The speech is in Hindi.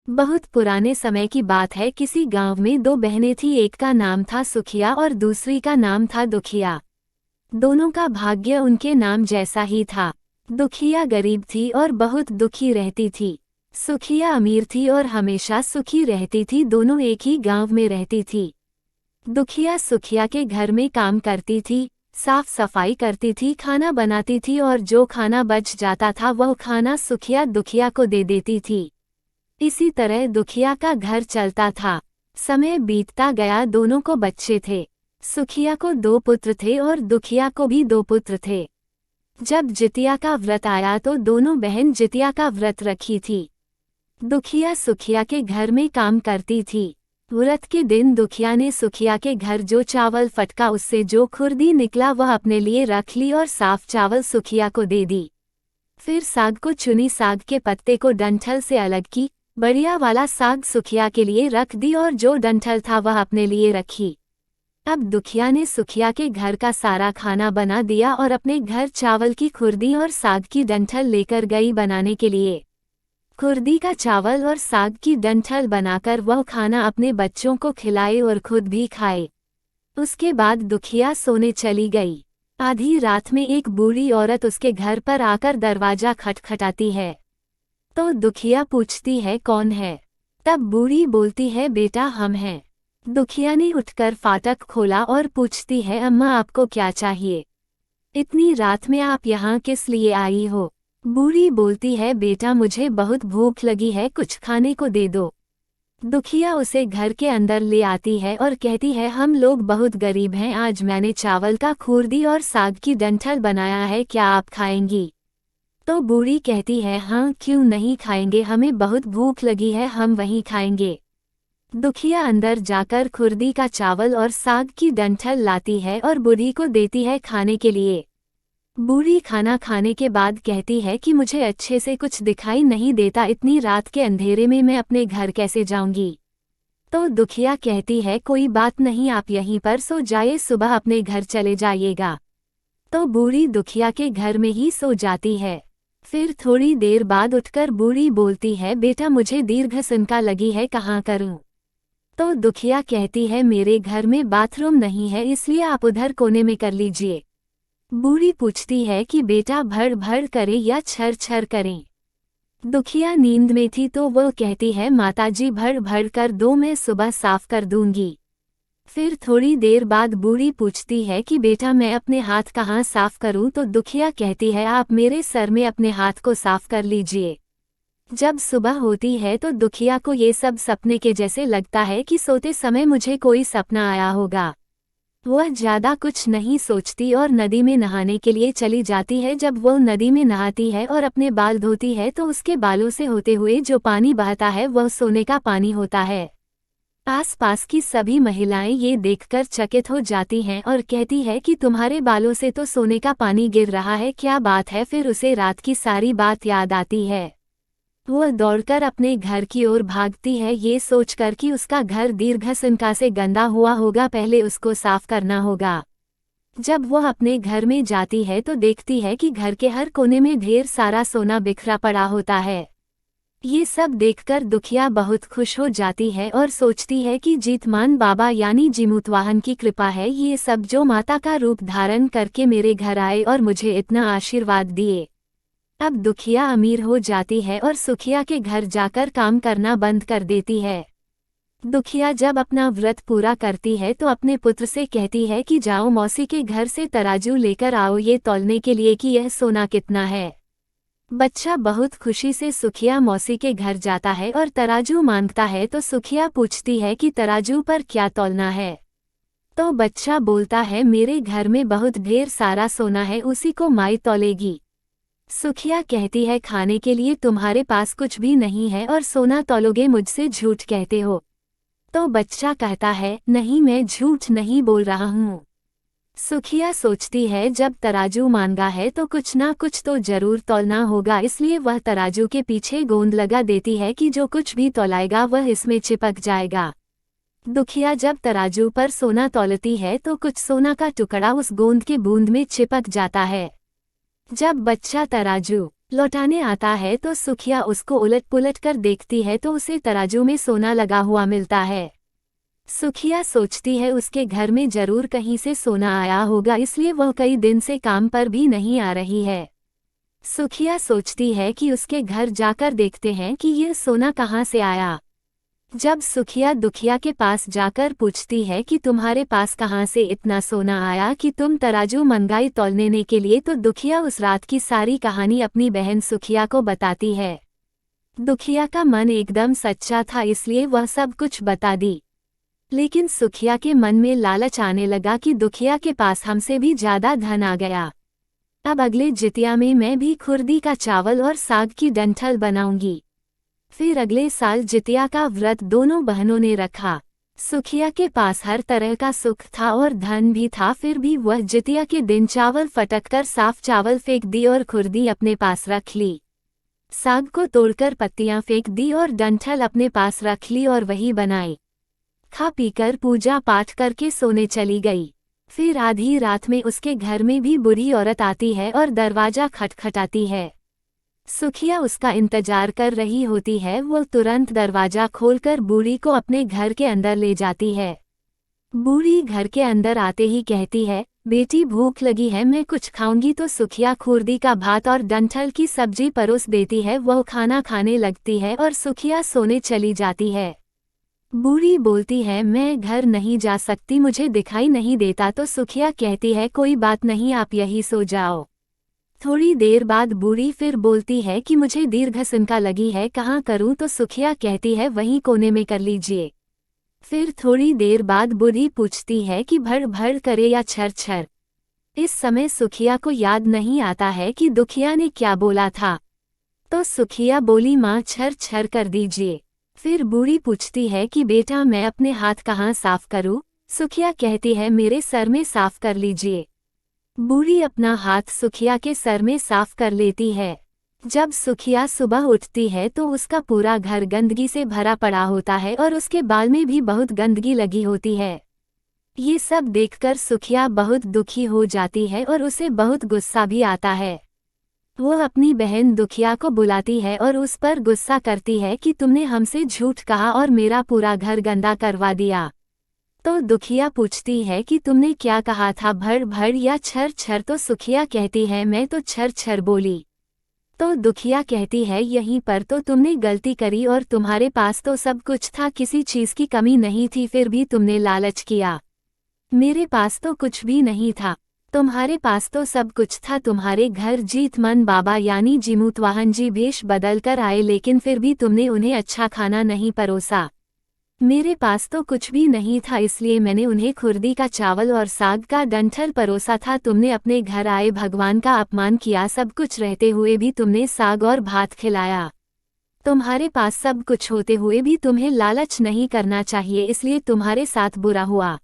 बहुत पुराने समय की बात है। किसी गांव में दो बहनें थी। एक का नाम था सुखिया और दूसरी का नाम था दुखिया। दोनों का भाग्य उनके नाम जैसा ही था। दुखिया गरीब थी और बहुत दुखी रहती थी। सुखिया अमीर थी और हमेशा सुखी रहती थी। दोनों एक ही गांव में रहती थी। दुखिया सुखिया के घर में काम करती थी, साफ सफाई करती थी, खाना बनाती थी और जो खाना बच जाता था वह खाना सुखिया दुखिया को दे देती थी। इसी तरह दुखिया का घर चलता था। समय बीतता गया। दोनों को बच्चे थे। सुखिया को दो पुत्र थे और दुखिया को भी दो पुत्र थे। जब जितिया का व्रत आया तो दोनों बहन जितिया का व्रत रखी थी। दुखिया सुखिया के घर में काम करती थी। व्रत के दिन दुखिया ने सुखिया के घर जो चावल फटका उससे जो खुरदी निकला वह अपने लिए रख ली और साफ चावल सुखिया को दे दी। फिर साग को चुनी, साग के पत्ते को डंठल से अलग की, बढ़िया वाला साग सुखिया के लिए रख दी और जो डंठल था वह अपने लिए रखी। अब दुखिया ने सुखिया के घर का सारा खाना बना दिया और अपने घर चावल की खुरदी और साग की डंठल लेकर गई बनाने के लिए। खुरदी का चावल और साग की डंठल बनाकर वह खाना अपने बच्चों को खिलाए और खुद भी खाए। उसके बाद दुखिया सोने चली गई। आधी रात में एक बूढ़ी औरत उसके घर पर आकर दरवाजा खटखटाती है। तो दुखिया पूछती है, कौन है? तब बूढ़ी बोलती है, बेटा हम हैं। दुखिया ने उठकर फाटक खोला और पूछती है, अम्मा आपको क्या चाहिए? इतनी रात में आप यहाँ किस लिए आई हो? बूढ़ी बोलती है, बेटा मुझे बहुत भूख लगी है, कुछ खाने को दे दो। दुखिया उसे घर के अंदर ले आती है और कहती है, हम लोग बहुत गरीब हैं, आज मैंने चावल का खुरदी और साग की डंठल बनाया है, क्या आप खाएंगी? तो बूढ़ी कहती है, हाँ क्यों नहीं खाएंगे, हमें बहुत भूख लगी है, हम वहीं खाएंगे। दुखिया अंदर जाकर खुरदी का चावल और साग की डंठल लाती है और बूढ़ी को देती है खाने के लिए। बूढ़ी खाना खाने के बाद कहती है कि मुझे अच्छे से कुछ दिखाई नहीं देता, इतनी रात के अंधेरे में मैं अपने घर कैसे जाऊंगी? तो दुखिया कहती है, कोई बात नहीं, आप यहीं पर सो जाइए, सुबह अपने घर चले जाइएगा। तो बूढ़ी दुखिया के घर में ही सो जाती है। फिर थोड़ी देर बाद उठकर बूढ़ी बोलती है, बेटा मुझे दीर्घ सिनका लगी है, कहाँ करूं? तो दुखिया कहती है, मेरे घर में बाथरूम नहीं है, इसलिए आप उधर कोने में कर लीजिए। बूढ़ी पूछती है कि बेटा भड़ भड़ करें या छर छर करें? दुखिया नींद में थी तो वह कहती है, माताजी भड़ भड़ कर दो, मैं सुबह साफ कर दूंगी। फिर थोड़ी देर बाद बूढ़ी पूछती है कि बेटा मैं अपने हाथ कहाँ साफ करूं? तो दुखिया कहती है, आप मेरे सर में अपने हाथ को साफ कर लीजिए। जब सुबह होती है तो दुखिया को ये सब सपने के जैसे लगता है कि सोते समय मुझे कोई सपना आया होगा। वह ज्यादा कुछ नहीं सोचती और नदी में नहाने के लिए चली जाती है। जब वह नदी में नहाती है और अपने बाल धोती है तो उसके बालों से होते हुए जो पानी बहता है वह सोने का पानी होता है। आसपास की सभी महिलाएं ये देखकर चकित हो जाती हैं और कहती है कि तुम्हारे बालों से तो सोने का पानी गिर रहा है, क्या बात है? फिर उसे रात की सारी बात याद आती है। वह दौड़कर अपने घर की ओर भागती है, ये सोचकर कि उसका घर दीर्घ सिनका से गंदा हुआ होगा, पहले उसको साफ करना होगा। जब वह अपने घर में जाती है तो देखती है कि घर के हर कोने में ढेर सारा सोना बिखरा पड़ा होता है। ये सब देखकर दुखिया बहुत खुश हो जाती है और सोचती है कि जीतमान बाबा यानी जिमुतवाहन की कृपा है, ये सब जो माता का रूप धारण करके मेरे घर आए और मुझे इतना आशीर्वाद दिए। अब दुखिया अमीर हो जाती है और सुखिया के घर जाकर काम करना बंद कर देती है। दुखिया जब अपना व्रत पूरा करती है तो अपने पुत्र से कहती है कि जाओ मौसी के घर से तराजू लेकर आओ, ये तौलने के लिए कि यह सोना कितना है। बच्चा बहुत खुशी से सुखिया मौसी के घर जाता है और तराजू मांगता है तो सुखिया पूछती है कि तराजू पर क्या तौलना है? तो बच्चा बोलता है, मेरे घर में बहुत ढेर सारा सोना है, उसी को माई तौलेगी। सुखिया कहती है, खाने के लिए तुम्हारे पास कुछ भी नहीं है और सोना तौलोगे, मुझसे झूठ कहते हो। तो बच्चा कहता है, नहीं मैं झूठ नहीं बोल रहा हूँ। सुखिया सोचती है जब तराजू मांगा है तो कुछ ना कुछ तो जरूर तौलना होगा, इसलिए वह तराजू के पीछे गोंद लगा देती है कि जो कुछ भी तौलाएगा वह इसमें चिपक जाएगा। दुखिया जब तराजू पर सोना तौलती है तो कुछ सोना का टुकड़ा उस गोंद के बूंद में चिपक जाता है। जब बच्चा तराजू लौटाने आता है तो सुखिया उसको उलट पुलट कर देखती है तो उसे तराजू में सोना लगा हुआ मिलता है। सुखिया सोचती है उसके घर में जरूर कहीं से सोना आया होगा, इसलिए वह कई दिन से काम पर भी नहीं आ रही है। सुखिया सोचती है कि उसके घर जाकर देखते हैं कि यह सोना कहाँ से आया। जब सुखिया दुखिया के पास जाकर पूछती है कि तुम्हारे पास कहाँ से इतना सोना आया कि तुम तराजू मंगाई तौलने के लिए, तो दुखिया उस रात की सारी कहानी अपनी बहन सुखिया को बताती है। दुखिया का मन एकदम सच्चा था, इसलिए वह सब कुछ बता दी। लेकिन सुखिया के मन में लालच आने लगा कि दुखिया के पास हमसे भी ज्यादा धन आ गया। अब अगले जितिया में मैं भी खुर्दी का चावल और साग की डंठल बनाऊंगी। फिर अगले साल जितिया का व्रत दोनों बहनों ने रखा। सुखिया के पास हर तरह का सुख था और धन भी था, फिर भी वह जितिया के दिन चावल फटक कर साफ चावल फेंक दी और खुर्दी अपने पास रख ली। साग को तोड़कर पत्तियां फेंक दी और डंठल अपने पास रख ली और वही बनाई। खा पीकर पूजा पाठ करके सोने चली गई। फिर आधी रात में उसके घर में भी बुरी औरत आती है और दरवाजा खटखटाती है। सुखिया उसका इंतजार कर रही होती है। वो तुरंत दरवाजा खोलकर बूढ़ी को अपने घर के अंदर ले जाती है। बूढ़ी घर के अंदर आते ही कहती है, बेटी भूख लगी है, मैं कुछ खाऊंगी। तो सुखिया खुर्दी का भात और डंठल की सब्जी परोस देती है। वह खाना खाने लगती है और सुखिया सोने चली जाती है। बूढ़ी बोलती है, मैं घर नहीं जा सकती, मुझे दिखाई नहीं देता। तो सुखिया कहती है, कोई बात नहीं, आप यही सो जाओ। थोड़ी देर बाद बूढ़ी फिर बोलती है कि मुझे दीर्घ सिनका लगी है, कहाँ करूं? तो सुखिया कहती है, वहीं कोने में कर लीजिए। फिर थोड़ी देर बाद बूढ़ी पूछती है कि भड़ भड़ करे या छर छर। इस समय सुखिया को याद नहीं आता है कि दुखिया ने क्या बोला था। तो सुखिया बोली, माँ छर छर कर दीजिए। फिर बूढ़ी पूछती है कि बेटा मैं अपने हाथ कहाँ साफ करूं? सुखिया कहती है, मेरे सर में साफ कर लीजिए। बूढ़ी अपना हाथ सुखिया के सर में साफ कर लेती है। जब सुखिया सुबह उठती है तो उसका पूरा घर गंदगी से भरा पड़ा होता है और उसके बाल में भी बहुत गंदगी लगी होती है। ये सब देखकर सुखिया बहुत दुखी हो जाती है और उसे बहुत गुस्सा भी आता है। वो अपनी बहन दुखिया को बुलाती है और उस पर गुस्सा करती है कि तुमने हमसे झूठ कहा और मेरा पूरा घर गंदा करवा दिया। तो दुखिया पूछती है कि तुमने क्या कहा था, भड़ भड़ या छर छर? तो सुखिया कहती है, मैं तो छर छर बोली। तो दुखिया कहती है, यहीं पर तो तुमने गलती करी और तुम्हारे पास तो सब कुछ था, किसी चीज की कमी नहीं थी, फिर भी तुमने लालच किया। मेरे पास तो कुछ भी नहीं था, तुम्हारे पास तो सब कुछ था। तुम्हारे घर जीतमन बाबा यानी जीमूतवाहन जी भेष बदल कर आए, लेकिन फिर भी तुमने उन्हें अच्छा खाना नहीं परोसा। मेरे पास तो कुछ भी नहीं था, इसलिए मैंने उन्हें खुर्दी का चावल और साग का डंठल परोसा था। तुमने अपने घर आए भगवान का अपमान किया, सब कुछ रहते हुए भी तुमने साग और भात खिलाया। तुम्हारे पास सब कुछ होते हुए भी तुम्हें लालच नहीं करना चाहिए, इसलिए तुम्हारे साथ बुरा हुआ।